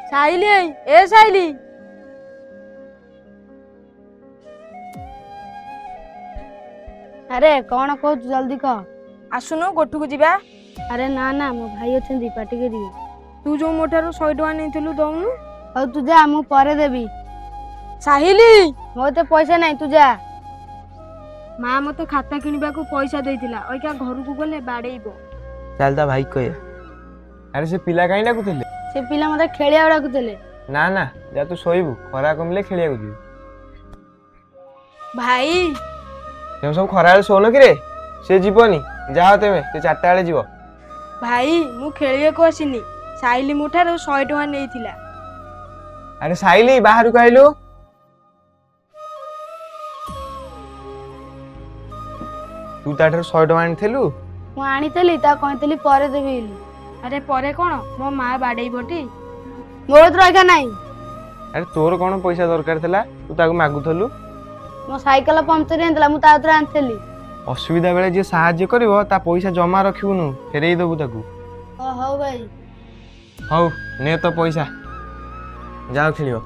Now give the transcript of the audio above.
साइली ए साइली अरे कौन कह जल्दी कह। आसुनु गोठू को जीवा। अरे ना ना मो भाई अच्छे पार्टी करिए। तू जो मोठार 100 टका नहीं दौनु। हौ तू जा मु परे देबी। साहिली मो तो पैसा नहीं तू जा। माँ मत खाता किणवा को पैसा देइतिला ओइका घर को गले बाडेइबो। चल ता भाई कहे। अरे से पिला काई डाकुथले? से पिला मते खेलिया डाकुथले। ना ना जा तू सोइबु खरा कमले खेलिया को जी। भाई तुम सब खरा सोन कि रे से जीवनी जाओ तेमे से 4टा बेले जीव। भाई मु खेलिया को आसीनी साइली मोठार 100 टका नेइतिला। अरे साइली बाहर को आइलु। तू ताठर 100 टका आनिथेलु? मु आनितली ता कहतली परे देबी। अरे परे कोन मो माँ बाडेइबोटी मोर तो रखा नहीं। अरे तोर कोन पैसा दरकार थला तू ताको मागुथलु? मो साइकेल पंक्चर हेतला मु ता उतरा आनथली। असुविधा बेले जे सहाय्य करिवो ता पैसा जमा रखिबुनु फेरेई दबु ताकू। हो भाई हौ ने तो पैसा जाओ खेलियो।